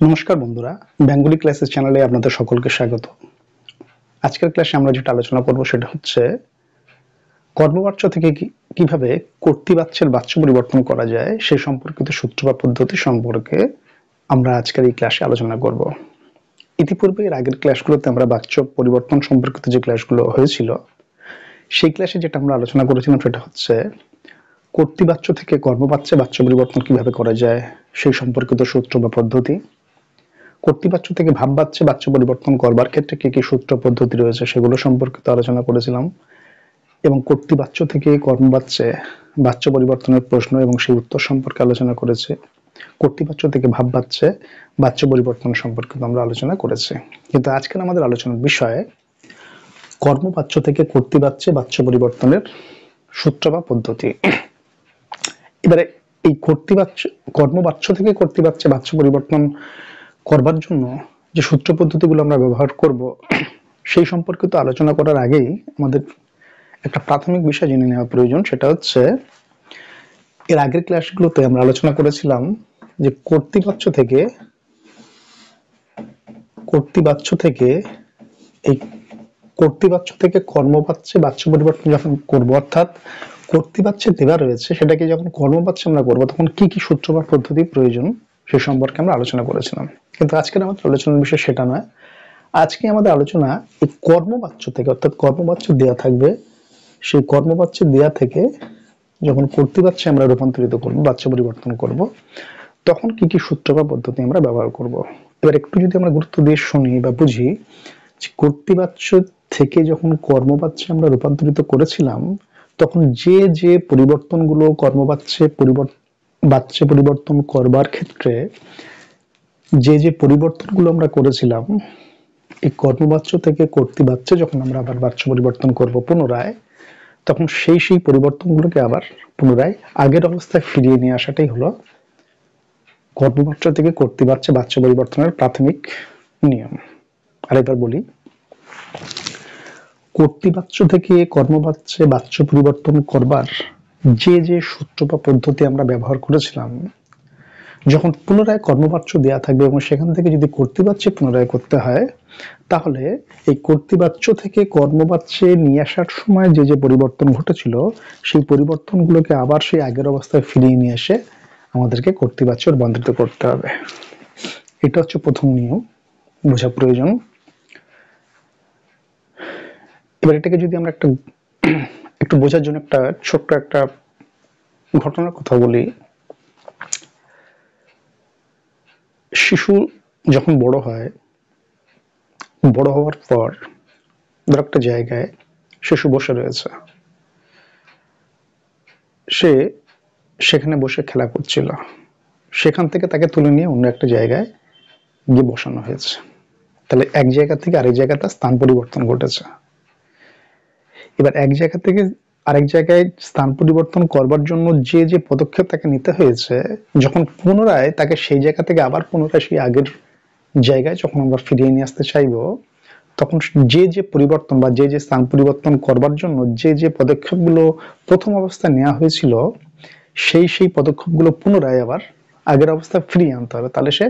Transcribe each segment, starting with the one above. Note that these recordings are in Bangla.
নমস্কার বন্ধুরা, বেঙ্গলি ক্লাসেস চ্যানেলে আপনাদের সকলকে স্বাগত। আজকের ক্লাসে আমরা যেটা আলোচনা করব সেটা হচ্ছে কর্মবাচ্য থেকে কিভাবে কর্তৃবাচ্যের বাচ্য পরিবর্তন করা যায় সেই সম্পর্কিত সূত্র বা পদ্ধতি সম্পর্কে আমরা আজকের এই ক্লাসে আলোচনা করব। ইতিপূর্বে এর আগের ক্লাসগুলোতে আমরা বাচ্য পরিবর্তন সম্পর্কিত যে ক্লাসগুলো হয়েছিল সেই ক্লাসে যেটা আমরা আলোচনা করেছিলাম সেটা হচ্ছে কর্তৃবাচ্য থেকে কর্মবাচ্যে বাচ্য পরিবর্তন কিভাবে করা যায় সেই সম্পর্কিত সূত্র বা পদ্ধতি, কর্তৃবাচ্য থেকে ভাববাচ্যে বাচ্য পরিবর্তন করবার ক্ষেত্রে কি কি সূত্র পদ্ধতি রয়েছে সেগুলো সম্পর্কিত আলোচনা করেছিলাম এবং কর্তৃবাচ্য থেকে কর্মবাচ্যে বাচ্য পরিবর্তনের প্রশ্ন এবং সেই উত্তর সম্পর্কে আলোচনা করেছে। কর্তৃবাচ্য থেকে ভাববাচ্যে বাচ্য পরিবর্তন সম্পর্কিত আমরা আলোচনা করেছি। কিন্তু আজকের আমাদের আলোচনার বিষয় কর্মবাচ্য থেকে কর্তৃবাচ্যে বাচ্য পরিবর্তনের সূত্র বা পদ্ধতি। এবারে এই কর্মবাচ্য থেকে কর্তৃবাচ্যে বাচ্য পরিবর্তন করবার জন্য যে সূত্র পদ্ধতিগুলো আমরা ব্যবহার করব সেই সম্পর্কিত আলোচনা করার আগেই আমাদের একটা প্রাথমিক বিষয় জেনে নেওয়া প্রয়োজন। সেটা হচ্ছে এর আগের ক্লাসগুলোতে আমরা আলোচনা করেছিলাম যে কর্তৃবাচ্য থেকে কর্মবাচ্যে বাচ্য পরিবর্তন যখন করব, অর্থাৎ কর্তৃবাচ্যে দেওয়া রয়েছে সেটাকে যখন কর্মবাচ্যে আমরা করবো তখন কি কি সূত্র বা পদ্ধতি প্রয়োজন সে সম্পর্কে আমরা আলোচনা করেছিলাম। কিন্তু আজকের আমাদের আলোচনার বিষয় সেটা নয়। আজকে আমাদের আলোচনা এই কর্মবাচ্য থেকে, অর্থাৎ কর্মবাচ্য দেয়া থাকবে, সেই কর্মবাচ্য দেয়া থেকে যখন কর্তৃবাচ্যে আমরা রূপান্তরিত করব, বাচ্য পরিবর্তন করব, তখন কি কি সূত্র বা পদ্ধতি আমরা ব্যবহার করব। এবার একটু যদি আমরা গুরুত্ব দিয়ে শুনি বা বুঝি, কর্তৃবাচ্য থেকে যখন কর্মবাচ্যে আমরা রূপান্তরিত করেছিলাম তখন যে যে পরিবর্তনগুলো কর্মবাচ্যে বাচ্যে পরিবর্তন করবার ক্ষেত্রে যে যে পরিবর্তনগুলো আমরা করেছিলাম, এই কর্মবাচ্য থেকে কর্তৃবাচ্যে যখন আমরা আবার বাচ্য পরিবর্তন করব পুনরায়, তখন সেই পরিবর্তনগুলোকে আবার পুনরায় আগের অবস্থায় ফিরিয়ে নিয়ে আসাটাই হলো কর্মবাচ্য থেকে কর্তৃবাচ্যে বাচ্য পরিবর্তনের প্রাথমিক নিয়ম। আরেকবার বলি, কর্তৃবাচ্য থেকে কর্মবাচ্যে বাচ্য পরিবর্তন করবার যে যে সূত্র বা পদ্ধতি আমরা ব্যবহার করেছিলাম, যখন পুনরায় কর্মবাচ্য দেয়া থাকবে এবং সেখান থেকে যদি কর্তৃবাচ্যে পুনরায় করতে হয়, তাহলে এই কর্তৃবাচ্য থেকে কর্মবাচ্যে নিয়ে আসার সময় যে যে পরিবর্তন ঘটেছিল সেই পরিবর্তনগুলোকে আবার সেই আগের অবস্থায় ফিরিয়ে নিয়ে এসে আমাদেরকে কর্তৃবাচ্যে রূপান্তরিত করতে হবে। এটা হচ্ছে প্রথম নিয়ম, বোঝা প্রয়োজন। এবার এটাকে যদি আমরা একটু বোঝার জন্য একটা ছোট্ট একটা ঘটনার কথা বলি। শিশু যখন বড় হয়, বড় হওয়ার পর ধর একটা জায়গায় শিশু বসে রয়েছে, সে সেখানে বসে খেলা করছিল, সেখান থেকে তাকে তুলে নিয়ে অন্য একটা জায়গায় গিয়ে বসানো হয়েছে। তাহলে এক জায়গা থেকে আরেক জায়গায় তার স্থান পরিবর্তন ঘটেছে। এবার এক জায়গা থেকে আরেক জায়গায় স্থান পরিবর্তন করবার জন্য যে যে পদক্ষেপ তাকে নিতে হয়েছে, যখন পুনরায় তাকে সেই জায়গা থেকে আবার পুনরায় সেই আগের জায়গায় যখন আমরা ফিরিয়ে নিয়ে আসতে চাইব, তখন যে যে পরিবর্তন বা যে যে স্থান পরিবর্তন করবার জন্য যে যে পদক্ষেপগুলো প্রথম অবস্থায় নেওয়া হয়েছিল, সেই পদক্ষেপগুলো পুনরায় আবার আগের অবস্থায় ফিরিয়ে আনতে হবে, তাহলে সে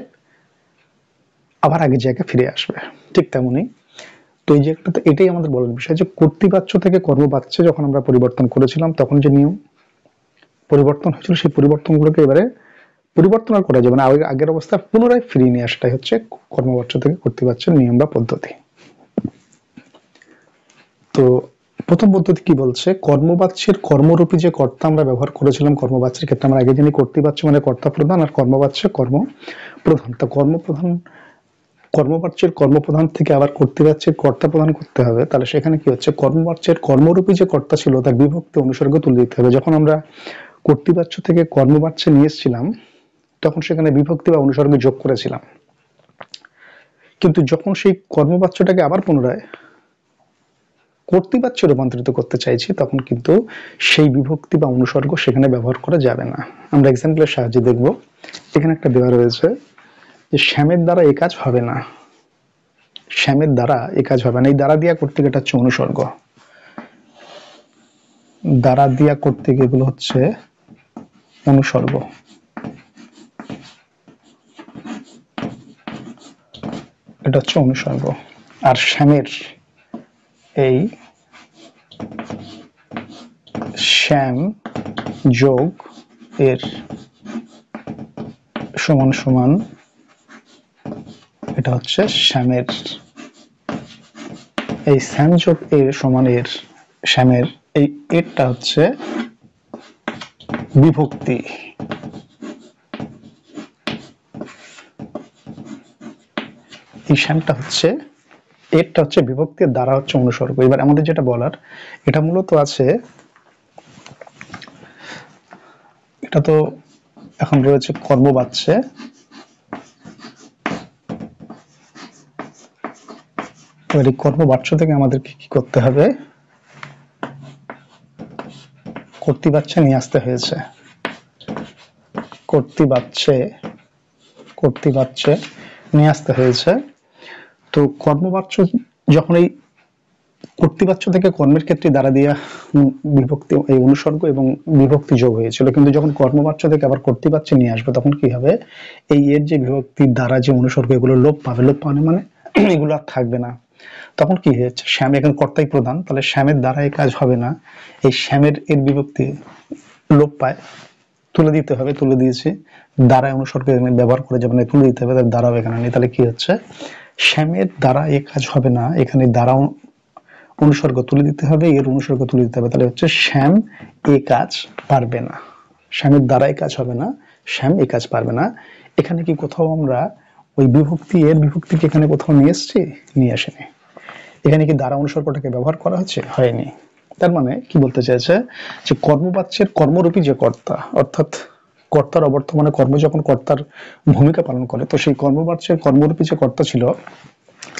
আবার আগের জায়গায় ফিরে আসবে। ঠিক তেমনি তো এই যে একটা, এটাই আমাদের বলার বিষয় যে কর্তৃবাচ্য থেকে কর্মবাচ্যে যখন আমরা পরিবর্তন করেছিলাম তখন যে নিয়ম পরিবর্তন হয়েছিল, সেই পরিবর্তনগুলোকে এবারে পরিবর্তন আর করা যাবে না, আগের অবস্থায় পুনরায় ফিরিয়ে নিয়ে আসাটাই হচ্ছে কর্মবাচ্য থেকে কর্তৃবাচ্যের নিয়ম বা পদ্ধতি। তো প্রথম পদ্ধতি কি বলছে, কর্মবাচ্যের কর্মরূপী যে কর্তা আমরা ব্যবহার করেছিলাম কর্মবাচ্যের ক্ষেত্রে, আমরা আগে জানি কর্তৃবাচ্য মানে কর্তা প্রধান আর কর্মবাচ্য কর্ম প্রধান। তা কর্মবাচ্যের কর্মপ্রধান থেকে আবার কর্তৃবাচ্যের কর্তা প্রধান করতে হবে, তাহলে সেখানে কি হচ্ছে, কর্মবাচ্যের কর্মরূপী যে কর্তা ছিল তার বিভক্তি অনুসর্গ তুলে দিতে হবে। যখন আমরা কর্তৃবাচ্য থেকে কর্মবাচ্যে নিয়ে এসেছিলাম তখন সেখানে বিভক্তি বা অনুসর্গ যোগ করেছিলাম, কিন্তু যখন সেই কর্মবাচ্যটাকে আবার পুনরায় কর্তৃবাচ্যে রূপান্তরিত করতে চাইছি তখন কিন্তু সেই বিভক্তি বা অনুসর্গ সেখানে ব্যবহার করা যাবে না। আমরা এক্সাম্পলের সাহায্যে দেখব। এখানে একটা দেওয়া রয়েছে যে শ্যামের দ্বারা এই কাজ হবে না, শ্যামের দ্বারা এই কাজ হবে না। এই দ্বারা দিয়া করতে গিয়ে এটা হচ্ছে অনুসর্গ, দ্বারা দিয়া করতে গিয়ে এগুলো হচ্ছে অনুসর্গ। এটা হচ্ছে অনুসর্গ। আর শ্যামের এই শ্যাম যোগ এর সমান সমান এটা হচ্ছে শ্যামের এই শ্যাম যোগ এর সমান এর শ্যামের এই এরটা হচ্ছে বিভক্তি। এই শ্যামটা হচ্ছে এরটা হচ্ছে বিভক্তির দ্বারা হচ্ছে অনুসর্গ। এবার আমাদের যেটা বলার এটা মূলত আছে, এটা তো এখন রয়েছে কর্মবাচ্যে, এবার এই কর্মবাচ্য থেকে আমাদেরকে কি করতে হবে, কর্তৃবাচ্যে নিয়ে আসতে হয়েছে। কর্তৃবাচ্যে নিয়ে আসতে হয়েছে। তো কর্মবাচ্য যখন এই কর্তৃবাচ্য থেকে কর্মের ক্ষেত্রে দ্বারা দিয়া বিভক্তি এই অনুসর্গ এবং বিভক্তি যোগ হয়েছিল, কিন্তু যখন কর্মবাচ্য থেকে আবার কর্তৃবাচ্যে নিয়ে আসবে তখন কি হবে, এই এর যে বিভক্তির দ্বারা যে অনুসর্গ এগুলো লোপ পাবে। লোপ পাবে মানে এগুলো আর থাকবে না। তখন কি হয়েছে, শ্যাম এখানে কর্তাই প্রধান, তাহলে শ্যামের দ্বারা এই কাজ হবে না, এই শ্যামের এর বিভক্তি লোপ পায়, তুলে দিতে হবে, তুলে দিয়েছি। দ্বারা অনুসর্গ এখানে ব্যবহার করে যাবে না, তুলে দিতে হবে, তার দ্বারাও এখানে নেই। তাহলে কি হচ্ছে, শ্যামের দ্বারা এই কাজ হবে না, এখানে দ্বারা অনুসর্গ তুলে দিতে হবে, এর অনুসর্গ তুলে দিতে হবে। তাহলে হচ্ছে শ্যাম এই কাজ পারবে না, শ্যামের দ্বারা এই কাজ হবে না, শ্যাম এই কাজ পারবে না। এখানে কি কোথাও আমরা ওই বিভক্তি এর বিভক্তিকে এখানে কোথাও নিয়ে এসছি? নিয়ে আসেনি। এখানে কি দ্বারা অনুসর্গটাকে ব্যবহার করা হচ্ছে? হয়নি। তার মানে কি বলতে চাইছে, যে কর্মবাচ্যের কর্মরূপী যে কর্তা, অর্থাৎ কর্তার অবর্তমানে কর্ম যখন কর্তার ভূমিকা পালন করে, তো সেই কর্মবাচ্যের কর্মরূপী যে কর্তা ছিল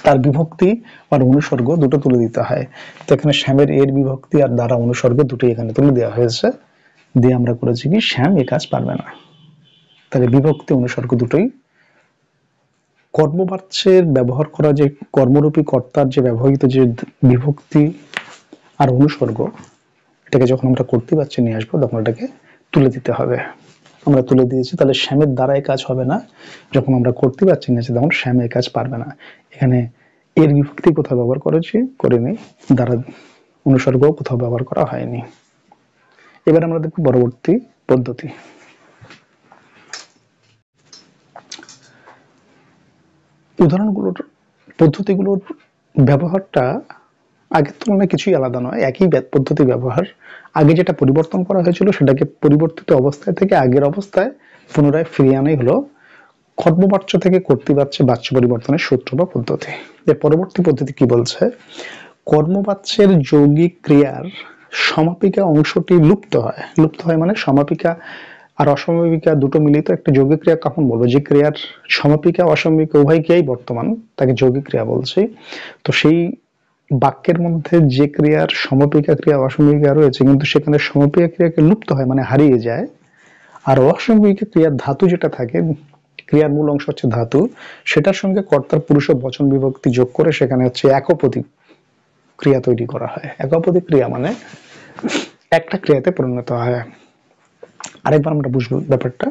তার বিভক্তি আর অনুসর্গ দুটো তুলে দিতে হয়। তো এখানে শ্যামের এর বিভক্তি আর দ্বারা অনুসর্গ দুটোই এখানে তুলে দেওয়া হয়েছে, দিয়ে আমরা করেছি কি, শ্যাম এ কাজ পারবে না। তাহলে বিভক্তি অনুসর্গ দুটোই কর্মবাচ্যের ব্যবহার করা যে কর্মরূপী কর্তার যে ব্যবহৃত যে বিভক্তি আর অনুসর্গ, এটাকে যখন আমরা কর্তৃবাচ্যে নিয়ে আসবো তখন এটাকে তুলে দিতে হবে। আমরা তুলে দিয়েছি, তাহলে শ্যামের দ্বারা এই কাজ হবে না, যখন আমরা কর্তৃবাচ্যে নিয়েছি তখন শ্যাম এই কাজ পারবে না। এখানে এর বিভক্তি কোথাও ব্যবহার করেছি, করিনি, দ্বারা অনুসর্গ কোথাও ব্যবহার করা হয়নি। এবার আমরা দেখব পরবর্তী পদ্ধতি। উদাহরণগুলোর পদ্ধতিগুলোর ব্যবহারটা আগের তুলনায় কিছুই আলাদা নয়, একই পদ্ধতি ব্যবহার। আগে যেটা পরিবর্তন করা হয়েছিল সেটাকে পরিবর্তিত অবস্থায় থেকে আগের অবস্থায় পুনরায় ফিরিয়ে আনাই হলো কর্মবাচ্য থেকে কর্তৃবাচ্যে বাচ্য পরিবর্তনের সূত্র বা পদ্ধতি। এর পরবর্তী পদ্ধতি কি বলছে, কর্মবাচ্যের যৌগিক ক্রিয়ার সমাপিকা অংশটি লুপ্ত হয়। লুপ্ত হয় মানে সমাপিকা আর অসমাপিকা দুটো মিলিত একটা যৌগিক ক্রিয়া কখন বলবো, যে ক্রিয়ার সমাপিকা অসমাপিকা উভয় ক্রিয়াই বর্তমান, তাকে যৌগিক ক্রিয়া বলছি। তো সেই বাক্যের মধ্যে যে ক্রিয়ার সমাপিকা ক্রিয়া অসমাপিকা রয়েছে কিন্তু সেখানে সমাপিকা ক্রিয়াকে লুপ্ত হয় মানে হারিয়ে যায়, আর অসমাপিকা ক্রিয়ার ধাতু যেটা থাকে, ক্রিয়ার মূল অংশ হচ্ছে ধাতু, সেটার সঙ্গে কর্তার পুরুষ ও বচন বিভক্তি যোগ করে সেখানে হচ্ছে একপদী ক্রিয়া তৈরি করা হয়। একপদী ক্রিয়া মানে একটা ক্রিয়াতে পরিণত হয়। আরেকবার আমরা বুঝবো ব্যাপারটা,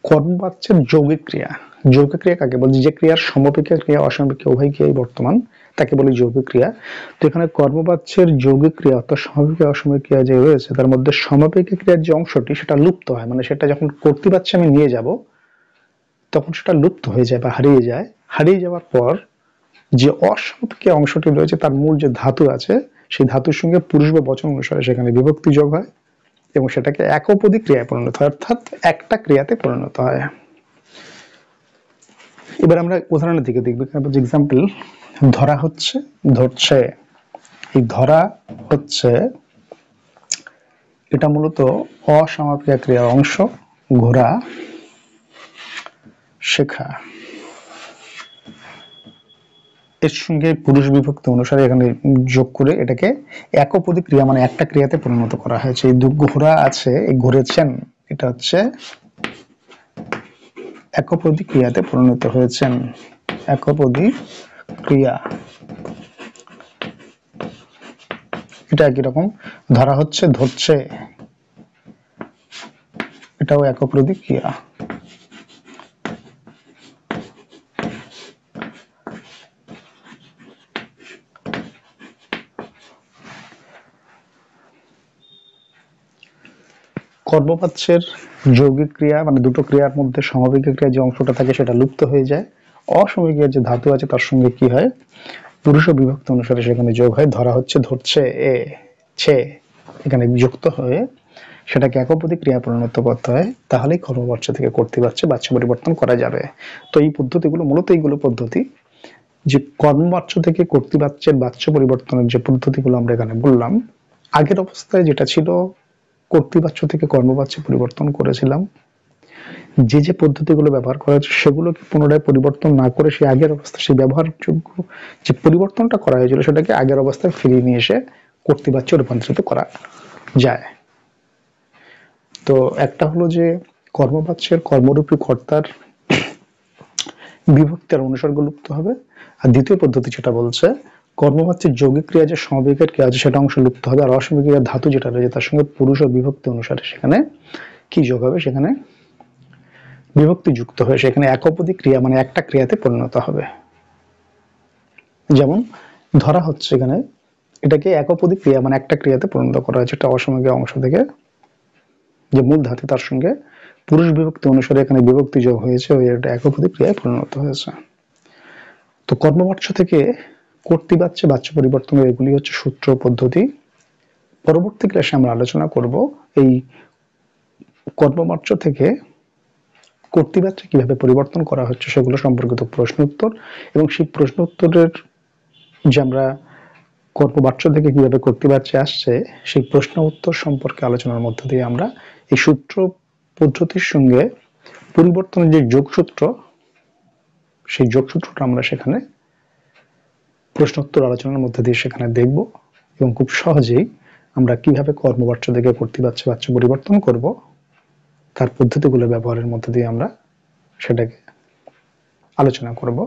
কর্মবাচ্যের যৌগিক ক্রিয়া। যৌগিক ক্রিয়া কাকে বলছি, যে ক্রিয়ার সমাপিকা ক্রিয়া অসমাপিকা উভয় ক্রিয়াই বর্তমান, তাকে বলি যৌগিক ক্রিয়া। তো এখানে কর্মবাচ্যের যৌগিক ক্রিয়া অর্থাৎ সমাপিকা অসমাপিকা ক্রিয়া যে রয়েছে তার মধ্যে সমাপিকা ক্রিয়ার যে অংশটি সেটা লুপ্ত হয়, মানে সেটা যখন কর্তৃবাচ্যে আমি নিয়ে যাব তখন সেটা লুপ্ত হয়ে যায় বা হারিয়ে যায়। হারিয়ে যাওয়ার পর যে অসমাপিকা অংশটি রয়েছে তার মূল যে ধাতু আছে সেই ধাতুর সঙ্গে পুরুষ বা বচন অনুসারে সেখানে বিভক্তি যোগ হয় এবং সেটাকে একপদী ক্রিয়ায় পরিণত হয়, অর্থাৎ একটা ক্রিয়াতে পরিণত হয়। এবার আমরা উদাহরণের দিকে দেখব। এক্সাম্পল, ধরা হচ্ছে, ধরছে। এই ধরা হচ্ছে এটা মূলত অসমাপিকা ক্রিয়ার অংশ, ঘোরা, শেখা। এর সঙ্গে পুরুষ বিভক্তি অনুসারে এখানে যোগ করে এটাকে একপদী ক্রিয়া মানে একটা ক্রিয়াতে পরিণত করা হয়েছে। এই ঘোরা আছে, এই ঘুরেছেন, এটা হচ্ছে একপদী ক্রিয়াতে পরিণত হয়েছেন, একপদী ক্রিয়া। এটা একই রকম, ধরা হচ্ছে, ধরছে, এটাও একপদী ক্রিয়া। কর্মবাচ্যের যৌগিক ক্রিয়া মানে দুটো ক্রিয়ার মধ্যে সমবেগী ক্রিয়া যে অংশটা থাকে সেটা লুপ্ত হয়ে যায়। অসমবেগী যে ধাতু আছে তার সঙ্গে কি হয়, পুরুষ ও বিভক্তি অনুসারে সেখানে যোগ হয়। ধরা হচ্ছে ধরছে এ ছে এখানে যুক্ত হয়ে সেটাকে একপদী ক্রিয়া পরিণত করতে হয়, তাহলেই কর্মবাচ্য থেকে কর্তৃবাচ্যে বাচ্য পরিবর্তন করা যাবে। তো এই পদ্ধতিগুলো মূলত এইগুলো পদ্ধতি যে কর্মবাচ্য থেকে কর্তৃবাচ্যের বাচ্য পরিবর্তনের যে পদ্ধতিগুলো আমরা এখানে বললাম, আগের অবস্থায় যেটা ছিল কর্তৃবাচ্য থেকে কর্মবাচ্যে পরিবর্তন করেছিলাম, যে যে পদ্ধতিগুলো ব্যবহার করা হয়েছে সেগুলোকে পুনরায় পরিবর্তন না করে সেই আগের অবস্থা, সেই ব্যবহারযোগ্য যে পরিবর্তনটা করা হয়েছিল সেটাকে আগের অবস্থায় ফিরিয়ে নিয়ে এসে কর্তৃবাচ্যে রূপান্তরিত করা যায়। তো একটা হলো যে কর্মবাচ্যের কর্মরূপী কর্তার বিভক্তি আর অনুসর্গ লুপ্ত হবে, আর দ্বিতীয় পদ্ধতি যেটা বলছে কর্মবাচ্যের যৌগিক ক্রিয়া যে সমবেগের ক্রিয়া আছে সেটা অংশ লুপ্ত হবে, আর অসমবেগী ধাতু যেটা রয়েছে তার সঙ্গে পুরুষ ও বিভক্তি অনুসারে সেখানে কি যোগ হবে, সেখানে বিভক্তি যুক্ত হয়ে সেখানে একপদী ক্রিয়া মানে একটা ক্রিয়াতে পরিণত হবে। যেমন ধরা হচ্ছে এখানে এটাকে একপদী ক্রিয়া মানে একটা ক্রিয়াতে পরিণত করা হয়েছে, একটা অসমবেগী অংশ থেকে যে মূল ধাতু তার সঙ্গে পুরুষ বিভক্তি অনুসারে এখানে বিভক্তি যোগ হয়েছে, ওই এটা একপদী ক্রিয়ায় পরিণত হয়েছে। তো কর্মবাচ্য থেকে কর্তৃবাচ্যে বাচ্য পরিবর্তনের এগুলি হচ্ছে সূত্র পদ্ধতি। পরবর্তী ক্লাসে আমরা আলোচনা করব এই কর্মবাচ্য থেকে কর্তৃবাচ্যে কিভাবে পরিবর্তন করা হচ্ছে সেগুলো সম্পর্কিত প্রশ্ন উত্তর, এবং সেই প্রশ্ন উত্তরের যে আমরা কর্মবাচ্য থেকে কিভাবে কর্তৃবাচ্যে আসছে সেই প্রশ্ন উত্তর সম্পর্কে আলোচনার মধ্য দিয়ে আমরা এই সূত্র পদ্ধতির সঙ্গে পরিবর্তনের যে যোগসূত্র, সেই যোগসূত্রটা আমরা সেখানে প্রশ্ন উত্তর আলোচনার মধ্যে দিয়ে সেখানে দেখব, এবং খুব সহজেই আমরা কিভাবে কর্মবাচ্য থেকে কর্তৃবাচ্যে বাচ্য পরিবর্তন করব তার পদ্ধতিগুলো ব্যবহারের মধ্যে দিয়ে আমরা সেটাকে আলোচনা করব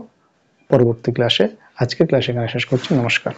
পরবর্তী ক্লাসে। আজকের ক্লাস এখানে শেষ করছি। নমস্কার।